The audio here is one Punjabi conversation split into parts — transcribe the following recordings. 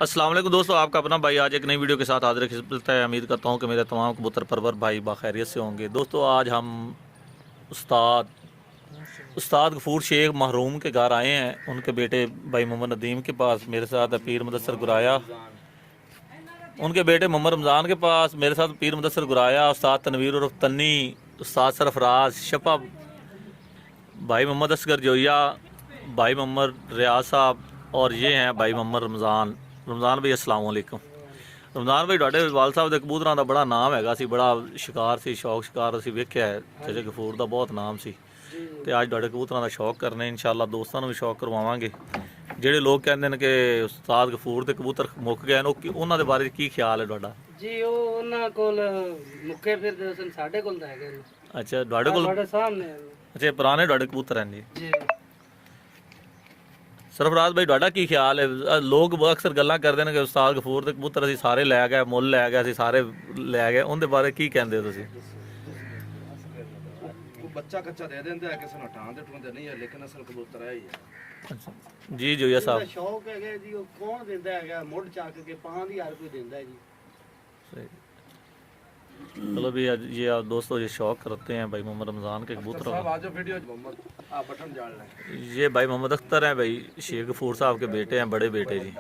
अस्सलाम वालेकुम दोस्तों, आपका अपना भाई आज एक नई वीडियो के साथ हाजिर है। उम्मीद करता हूँ कि मेरे तमाम कबूतर परवर भाई बाखैरियत से होंगे। दोस्तों आज हम उस्ताद उस्ताद गफूर शेख महरूम के घर आए हैं, उनके बेटे भाई मोहम्मद नदीम के पास। मेरे साथ है पीर मुदस्सर गुराया, उनके बेटे मोहम्मद रमज़ान के पास। मेरे साथ पीर मुदस्सर गुराया, उस्ताद तनवीर उर्फ तन्नी, उस्ताद सरफराज शपा, भाई मोहम्मद असगर जोया, भाई मोहम्मद रियाज साहब, और ये हैं भाई मोहम्मद रमज़ान। रमज़ान भाई अस्सलाम वालेकुम। रमज़ान भाई ਤੁਹਾਡੇ ਵਾਲ ਸਾਹਿਬ ਦੇ ਕਬੂਤਰਾਂ ਦਾ ਬੜਾ ਨਾਮ ਹੈਗਾ ਸੀ, ਬੜਾ ਸ਼ਿਕਾਰ ਸੀ, ਸ਼ੌਕ ਸ਼ਿਕਾਰ ਅਸੀਂ ਵੇਖਿਆ ਹੈ। ਚਾਚਾ ਗਫੂਰ ਦਾ ਬਹੁਤ ਨਾਮ ਸੀ ਤੇ ਅੱਜ ਤੁਹਾਡੇ ਕਬੂਤਰਾਂ ਦਾ ਸ਼ੌਕ ਕਰਨੇ ਇਨਸ਼ਾਅੱਲਾ, ਦੋਸਤਾਂ ਨੂੰ ਵੀ ਸ਼ੌਕ ਕਰਵਾਵਾਂਗੇ। ਜਿਹੜੇ ਲੋਕ ਕਹਿੰਦੇ ਨੇ ਕਿ ਉਸਤਾਦ ਗਫੂਰ ਦੇ ਕਬੂਤਰ ਮੁੱਕ ਗਏ ਨੇ, ਉਹਨਾਂ ਦੇ ਬਾਰੇ ਕੀ ਖਿਆਲ ਹੈ ਤੁਹਾਡਾ? ਜੀ ਉਹ ਉਹਨਾਂ ਕੋਲ ਮੁੱਕੇ ਫਿਰਦੇ ਸਨ, ਸਾਡੇ ਕੋਲ ਤਾਂ ਹੈਗੇ ਨੇ। ਅੱਛਾ ਤੁਹਾਡੇ ਕੋਲ? ਤੁਹਾਡੇ ਸਾਹਮਣੇ। ਅੱਛਾ ਪੁਰਾਣੇ ਤੁਹਾਡੇ ਕਬੂਤਰ ਹਨ ਜੀ। सरफराज भाई ਤੁਹਾਡਾ ਕੀ ਖਿਆਲ ਹੈ? ਲੋਕ ਅਕਸਰ ਗੱਲਾਂ ਕਰਦੇ ਨੇ ਕਿ ਉਸਤਾਦ ਗਫੂਰ ਦੇ ਕਬੂਤਰ ਅਸੀਂ ਸਾਰੇ ਲੈ ਗਏ, ਮੁੱਲ ਲੈ ਗਏ, ਅਸੀਂ ਸਾਰੇ ਲੈ ਗਏ, ਉਹਦੇ ਬਾਰੇ ਕੀ ਕਹਿੰਦੇ ਹੋ ਤੁਸੀਂ? ਬੱਚਾ ਕੱਚਾ ਦੇ ਦਿੰਦੇ ਆ, ਕਿਸੇ ਨੂੰ ਠਾਂ ਦੇ ਠੁੰਦੇ ਨਹੀਂ ਹੈ, ਲੇਕਿਨ ਅਸਲ ਕਬੂਤਰ ਹੈ ਹੀ ਹੈ। ਅੱਛਾ ਜੀ ਜੋਇਆ ਸਾਹਿਬ, ਸ਼ੌਕ ਹੈਗਾ ਜੀ, ਉਹ ਕੌਣ ਦਿੰਦਾ ਹੈਗਾ? ਮੁੱਢ ਚੱਕ ਕੇ 5000 ਕੋਈ ਦਿੰਦਾ ਜੀ। सही। चलो भी आज ये आप दोस्तों ये शौक करते हैं भाई मोहम्मद रमज़ान के कबूतरों का। आज वीडियो मोहम्मद आप बटन जान लें। ये भाई मोहम्मद अख्तर हैं, भाई शेख गफूर साहब के बेटे हैं, बड़े बेटे जी।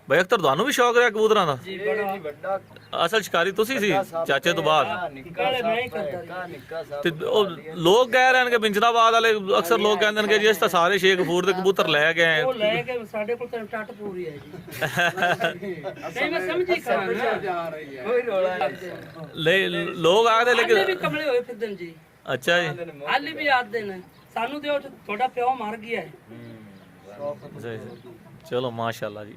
भाई अख्तर ਤੁਹਾਨੂੰ ਵੀ ਸ਼ੌਕ ਰਿਹਾ ਕਬੂਤਰਾਂ ਦਾ? ਜੀ ਬੜਾ ਵੱਡਾ। ਅਸਲ ਸ਼ਿਕਾਰੀ ਤੁਸੀਂ ਸੀ ਚਾਚੇ ਤੋਂ ਬਾਅਦ? ਨਿੱਕਾ ਮੈਂ ਹੀ ਕਰਦਾ ਨਿੱਕਾ ਤੇ ਉਹ ਲੋਕ ਕਹਿ ਰਹੇ ਨੇ ਕਿ ਬਿੰਜਨਾਬਾਦ ਵਾਲੇ ਅਕਸਰ ਲੋਕ ਕਹਿੰਦੇ ਨੇ ਕਿ ਜੀ ਅਸੀਂ ਤਾਂ ਸਾਰੇ ਸ਼ੇਖ ਗਫੂਰ ਦੇ ਕਬੂਤਰ ਲੈ ਗਏ। ਉਹ ਲੈ ਕੇ ਸਾਡੇ ਕੋਲ ਤਾਂ ਟੱਟ ਪੂਰੀ ਹੈ ਜੀ। ਨਹੀਂ ਮੈਂ ਸਮਝੀ ਕਰਾਂ ਜਾ ਰਹੀ ਹੈ, ਕੋਈ ਰੋਲਾ ਨਹੀਂ। ਲੋਕ ਆਖਦੇ ਹਾਲੇ ਵੀ ਕਮਲੇ ਹੋਏ ਫਿਰਦਨ ਜੀ। ਅੱਛਾ ਜੀ, ਹਾਲੇ ਵੀ ਆਖਦੇ ਨੇ ਸਾਨੂੰ ਤੇ ਤੁਹਾਡਾ ਪਿਓ ਮਰ ਗਿਆ ਹੈ। ਚਲੋ ਮਾਸ਼ਾਅੱਲਾ ਜੀ,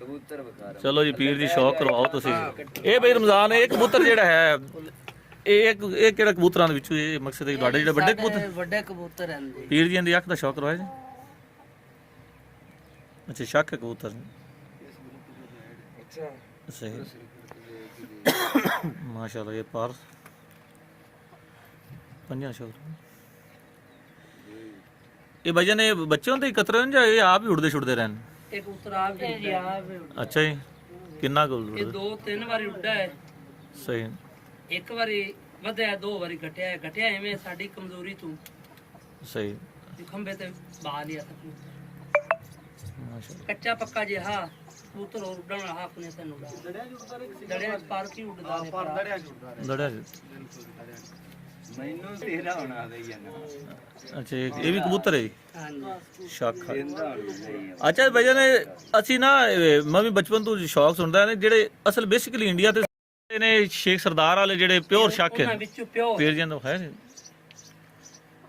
ਕਬੂਤਰ ਬਖਾਰਾ। ਚਲੋ ਜੀ ਪੀਰ ਦੀ ਸ਼ੌਕ ਕਰਵਾਓ ਤੁਸੀਂ। ਇਹ ਬਈ ਰਮਜ਼ਾਨ ਇਹ ਕਬੂਤਰ ਜਿਹੜਾ ਹੈ ਇਹ ਕਿਹੜਾ ਕਬੂਤਰਾਂ ਦੇ ਵਿੱਚੋਂ ਇਹ ਮਕਸਦ ਹੈ ਤੁਹਾਡੇ ਜਿਹੜੇ ਵੱਡੇ ਕਬੂਤਰ? ਵੱਡੇ ਕਬੂਤਰ ਹਨ ਜੀ। ਪੀਰ ਜੀ ਦੀ ਅੱਖ ਦਾ ਸ਼ੌਕ ਕਰਵਾਇਆ ਜੀ? ਅੱਛਾ ਸ਼ੱਕ ਹੈ ਕਬੂਤਰ। ਅੱਛਾ ਸਹੀ ਮਾਸ਼ਾਅੱਲਾ। ਇਹ ਪਰ ਪੰਜਾਂ ਸ਼ੌਕ ਇਹ ਭਜਨ ਇਹ ਬੱਚੇ ਹੁੰਦੇ ਇਕੱਤਰ ਜਾਂ ਇਹ ਆਪ ਹੀ ਉੜਦੇ ਛੁੱਟਦੇ ਰਹਿਣ? ਇਹ ਕਬੂਤਰ ਆਪ ਜੀ ਆਪ। ਅੱਛਾ ਜੀ, ਕਿੰਨਾ ਕੁ ਇਹ 2-3 ਵਾਰੀ ਉੱਡਾ ਹੈ। ਸਹੀ। ਇੱਕ ਵਾਰੀ ਵਧਿਆ, 2 ਵਾਰੀ ਘਟਿਆ। ਘਟਿਆ ਐਵੇਂ ਸਾਡੀ ਕਮਜ਼ੋਰੀ ਤੋਂ। ਸਹੀ ਖੰਭੇ ਤੇ ਬਾ ਲਿਆ ਤੱਕ ਮਾਸ਼ਾਅੱਲਾ। ਕੱਚਾ ਪੱਕਾ ਜਿਹਾ ਕਬੂਤਰ ਹੋਰ ਉੱਡਣ ਵਾਲਾ ਆਪਣੇ ਤੇ ਨੂੰ ਦੜਿਆ ਚ ਪਾਰਕ ਹੀ ਉੱਡਦਾ ਨੇ। ਪਰ ਲੜਿਆ ਜੀ। ਮੈਨੂੰ ਤੇਰਾ ਹੋਣਾ ਦਈਆ ਨਾ। ਅੱਛਾ ਇਹ ਵੀ ਕਬੂਤਰ ਹੈ ਜੀ? ਹਾਂਜੀ ਸ਼ੱਕ। ਇਹਦਾ ਨਹੀਂ ਅੱਛਾ ਭਈਆ ਨੇ ਅਸੀਂ ਨਾ ਮੈਂ ਵੀ ਬਚਪਨ ਤੋਂ ਸ਼ੌਕ ਸੁਣਦਾ ਨੇ ਜਿਹੜੇ ਅਸਲ ਬੇਸਿਕਲੀ ਇੰਡੀਆ ਤੇ ਨੇ ਸ਼ੇਖ ਸਰਦਾਰ ਵਾਲੇ ਜਿਹੜੇ ਪਿਓਰ ਸ਼ੱਕ ਉਹਨਾਂ ਹੈ ਵਿੱਚੋਂ ਪਿਓ ਪੀਰ ਜੀ ਦਾ ਹੈ ਨੀ?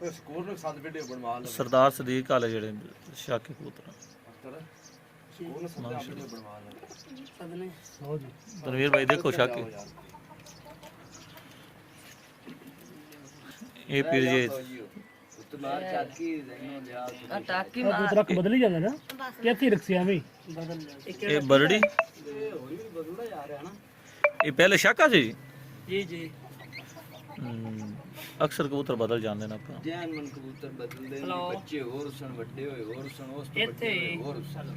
ਉਹ ਸਕੂਲ ਨੂੰ ਸਾਦ ਵੀਡੀਓ ਬਣਵਾ ਲਓ। ਸਰਦਾਰ ਸਦੀਕ ਵਾਲੇ ਜਿਹੜੇ ਸ਼ੱਕ ਕਬੂਤਰ। ਸਕੂਲ ਨੂੰ ਸਾਦ ਵੀਡੀਓ ਬਣਵਾ ਲਓ। ਸਦਨੇ ਤਨਵੀਰ ਭਾਈ ਦੇਖੋ ਸ਼ੱਕ ਇਹ ਪੀਰ ਜੀ ਉਤਮਾਰ ਚਾਕੀ ਜ਼ੈਨੋ ਲਿਆ ਆ ਟਾਕੀ ਕਬੂਤਰ ਬਦਲੀ ਜਾਂਦਾ ਨਾ ਕਿੱਥੇ ਰੱਖਿਆ ਵੀ ਬਦਲ ਇਹ ਬਰੜੀ ਹੋਈ ਬਦਲਦਾ ਜਾ ਰਿਹਾ ਨਾ। ਇਹ ਪਹਿਲੇ ਸ਼ੱਕਾ ਸੀ ਜੀ ਜੀ। ਅਕਸਰ ਕਬੂਤਰ ਬਦਲ ਜਾਂਦੇ ਨੇ ਆਪਾਂ। ਜੈਨ ਮਨ ਕਬੂਤਰ ਬਦਲਦੇ ਨੇ, ਬੱਚੇ ਹੋਰ ਸਨ, ਵੱਡੇ ਹੋਏ ਹੋਰ ਸਨ, ਉਸ ਤੋਂ ਇੱਥੇ ਵੱਡੇ ਹੋਏ ਹੋਰ ਸਨ।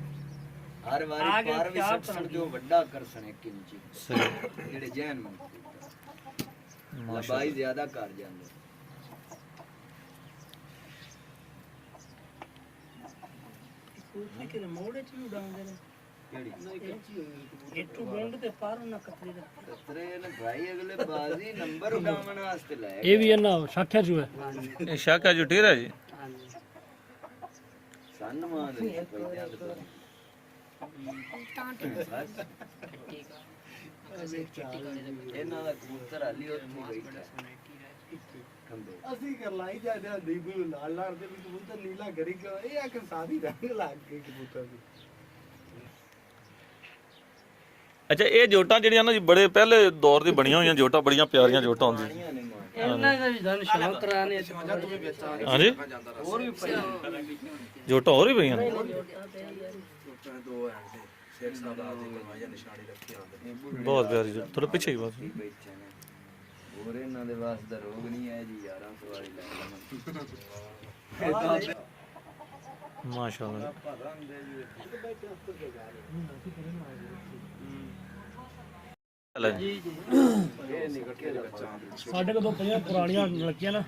ਹਰ ਵਾਰੀ ਪਾਰ ਵੀ ਸਣ ਜੋ ਵੱਡਾ ਕਰ ਸਣ 1 ਇੰਚ ਸਹੀ ਜਿਹੜੇ ਜੈਨ ਮਨ ਕਬੂਤਰ ਲੰਬਾਈ ਜ਼ਿਆਦਾ ਕਰ ਜਾਂਦੇ। ਉਹ ਕਿ ਮੋੜੇ ਚ ਵੀ ਉਡਾਉਂਦੇ ਨੇ। ਕਿਹੜੀ ਇੱਟੂ ਬੋਂਡ ਤੇ ਪਾਰ ਉਹਨਾਂ ਕਤਰੀ ਦਾ ਕਤਰੇ ਨੇ ਭਾਈ ਅਗਲੇ ਬਾਜ਼ੀ ਨੰਬਰ ਉਡਾਉਣ ਵਾਸਤੇ ਲਾਇਆ। ਇਹ ਵੀ ਇਹਨਾਂ ਸ਼ਾਖਿਆ ਚੂ ਹੈ। ਇਹ ਸ਼ੱਕਾ ਜੋ ਟੇਰਾ ਜੀ? ਹਾਂਜੀ ਸੰਨ ਮਾਂ ਦੇ ਪਈ ਜਾਂਦੇ ਇਹਨਾਂ ਦਾ ਕਬੂਤਰ ਹਾਲੀ ਉੱਥੇ ਬੈਠਾ ਖੰਬੇ। ਅਸੀਂ ਕਰ ਲਾਈ ਜਾਂਦੇ ਆ ਦੀਬੂ ਲਾਲ ਲਾਲ ਦੇ ਵੀ ਕਬੂਤਰ ਨੀਲਾ ਗਰੀ ਕੇ ਇਹ ਆ ਕਿ ਸਾਦੀ ਰੰਗ ਲੱਗ ਕੇ ਕਬੂਤਰ ਦੀ। ਅੱਛਾ ਇਹ ਜੋਟਾਂ ਜਿਹੜੀਆਂ ਨਾ ਜੀ ਬੜੇ ਪਹਿਲੇ ਦੌਰ ਦੀ ਬਣੀਆਂ ਹੋਈਆਂ ਜੋਟਾਂ, ਬੜੀਆਂ ਪਿਆਰੀਆਂ ਜੋਟਾਂ ਹੁੰਦੀਆਂ। ਇਹਨਾਂ ਦਾ ਵੀ ਧਨ ਸ਼ੌਕ ਕਰਾਣੇ ਹਾਂਜੀ ਹੋਰ ਵੀ ਪਈ ਜੋਟਾਂ ਹੋਰ ਵੀ ਪਈਆਂ ਨੇ? ਦੋ ਹੈ ਸ਼ੇਖ ਸਾਹਿਬ ਦਾ ਕਰਵਾਇਆ ਨਿਸ਼ਾਨੀ ਰੱਖੀ ਆਂਦੇ ਬਹੁਤ ਪਿਆਰੀ ਜੋ ਥੋੜਾ ਪਿੱਛੇ ਹੀ ਬਸ। ਬੈਠੇ ਨੇ ਹੋਰ ਇਹਨਾਂ ਦੇ ਵਾਸਤੇ ਦਾ ਰੋਗ ਨਹੀਂ ਹੈ ਜੀ, 1100 ਵਾਲੀ ਲੈ ਲਵਾਂ। ਮਾਸ਼ਾਅੱਲਾ। ਜੀ ਜੀ ਸਾਡੇ ਕੋਲ ਪਈਆਂ ਪੁਰਾਣੀਆਂ ਲੜਕੀਆਂ ਨਾ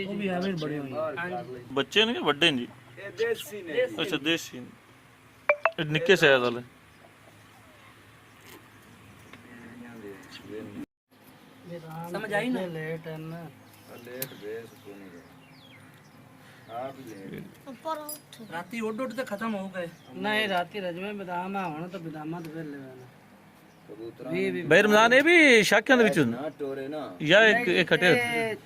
ਉਹ ਵੀ ਐਵੇਂ ਹੀ ਬੜੀਆਂ ਹੋਈਆਂ। ਹਾਂਜੀ ਬੱਚੇ ਨੇ ਕਿ ਵੱਡੇ ਨੇ ਜੀ? ਇਹ ਦੇਸੀ ਨੇ ਅੱਛਾ ਦੇਸੀ ਨੇ। ਇਹ ਨਿੱਕੇ ਸਾਈਜ਼ ਵਾਲੇ। ਸਮਝ ਆਈ ਨਾ ਲੇਟ ਹੈ ਨਾ ਲੇਟ ਬੇਸ ਕੋਨੀ ਆ ਵੀ ਲੇਟ ਰਾਤੀ ਉੱਡ ਉੱਡ ਤੇ ਖਤਮ ਹੋ ਗਏ। ਨਹੀਂ ਰਾਤੀ ਰਜਵੇਂ ਬਦਾਮ ਆਉਣ ਤਾਂ ਬਦਾਮਾਂ ਤੇ ਫਿਰ ਲੈਣਾ ਕਬੂਤਰਾਂ ਬਈ ਰਮਜ਼ਾਨ ਇਹ ਵੀ ਸ਼ਾਕਿਆਂ ਦੇ ਵਿੱਚ ਨਾ ਟੋਰੇ ਨਾ ਜਾਂ ਇੱਕ ਖੱਟੇ? ਇਹ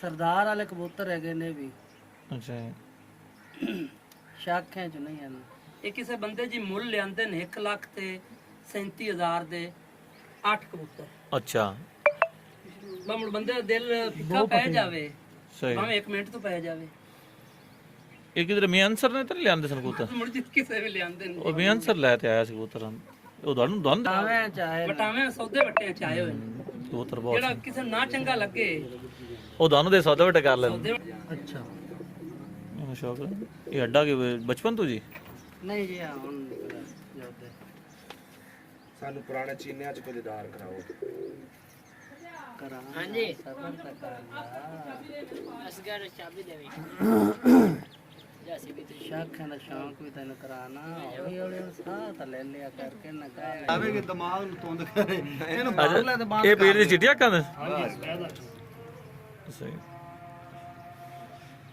ਸਰਦਾਰ ਵਾਲੇ ਕਬੂਤਰ ਹੈਗੇ ਨੇ ਵੀ ਅੱਛਾ ਸ਼ਾਖਿਆਂ ਚ ਨਹੀਂ ਹਨ। ਇਹ ਕਿਸੇ ਬੰਦੇ ਜੀ ਮੁੱਲ ਲਿਆਂਦੇ ਨੇ 1 ਲੱਖ ਤੇ 37,000 ਦੇ 8 ਕਬੂਤਰ। ਅੱਛਾ ਬਾਮਣ ਬੰਦੇ ਦਾ ਦਿਲ ਫਿੱਕਾ ਪੈ ਜਾਵੇ ਸਹੀ। ਭਾਵੇਂ 1 ਮਿੰਟ ਤੋਂ ਪੈ ਜਾਵੇ। ਇਹ ਕਿਧਰ ਮੀਆਂ ਅਨਸਰ ਨੇ ਤਾਂ ਨਹੀਂ ਲਿਆਂਦੇ ਸਨ ਕਬੂਤਰ? ਮੁੜ ਜੀ ਕਿਸੇ ਵੀ ਲਿਆਂਦੇ ਨੇ। ਉਹ ਮੀਆਂ ਅਨਸਰ ਲੈ ਤੇ ਆਇਆ ਸੀ ਕਬੂਤਰਾਂ ਨੂੰ। ਉਹ ਤੁਹਾਨੂੰ ਦੰਦ ਆਵੇਂ ਚਾਹੇ ਵਟਾਵੇਂ ਸੌਦੇ ਵੱਟੇ ਚ ਆਏ ਹੋਏ ਨੇ। ਕਬੂਤਰ ਬਹੁਤ ਜਿਹੜਾ ਕਿਸੇ ਨੂੰ ਨਾ ਚੰਗਾ ਲੱਗੇ ਉਹ ਦਾਨੂ ਦੇ ਸੌਦਾ ਵਟਾ ਕਰ ਲੈਣ। ਸੌਦੇ ਅੱਛਾ ਇਹ ਸ਼ੌਕ ਹੈ। ਇਹ ਅੱਡਾ ਕਿ ਬਚਪਨ ਤੋਂ ਜੀ? ਨਹੀਂ ਜੀ ਹੁਣ ਨਿਕਲਿਆ ਜਾਂਦੇ ਸਾਨੂੰ ਪੁਰਾਣੇ ਚੀਨਿਆਂ ਚ ਕਦੀਦਾਰ ਕਰਾਓ ਕਰਾਂ ਹਾਂਜੀ ਸਬਰ ਤਾਂ ਕਰ ਅਸਗਰ ਚਾਬੀ ਦੇਵੀ ਜੈਸੀ ਵੀ ਸ਼ਾਖਿਆਂ ਦਾ ਸ਼ੌਂਕ ਵੀ ਤੈਨੂੰ ਕਰਾਣਾ ਹੌਲੀ ਹੌਲੀ ਸਾਹ ਤਾਂ ਲੈ ਲਿਆ ਕਰਕੇ ਨਾ ਗਾਇਆ ਆਵੇ ਕਿ ਦਿਮਾਗ ਨੂੰ ਤੁੰਦ ਕਰੇ ਇਹਨੂੰ ਬਾਹਰ ਲੈ ਤੇ ਇਹ ਪੀੜ ਦੀ ਚਿੱਟੀਆਂ ਕੰਨ ਸਹੀ।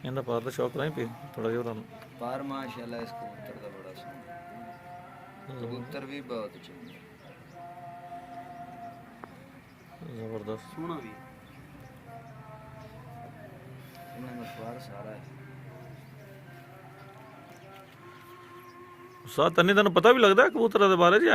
ਇਹਦਾ ਪਾਰ ਦਾ ਸ਼ੌਕ ਨਹੀਂ ਪੀ ਥੋੜਾ ਜਿਹਾ ਉਹਨਾਂ ਨੂੰ। ਪਰ ਮਾਸ਼ਾਅੱਲਾ ਇਸ ਕਬੂਤਰ ਦਾ ਬੜਾ ਸੋਹਣਾ ਕਬੂਤਰ ਵੀ ਬਹੁਤ ਚੰਗੇ ਜ਼ਬਰਦਸਤ। ਸੋਹਣਾ ਵੀ ਇਹਨਾਂ ਦਾ ਪਰ ਸਾਰਾ ਹੈ ਉਸਤਾਦ ਤੈਨੂੰ ਪਤਾ ਵੀ ਲੱਗਦਾ ਕਬੂਤਰਾਂ ਦੇ ਬਾਰੇ ਜੀ?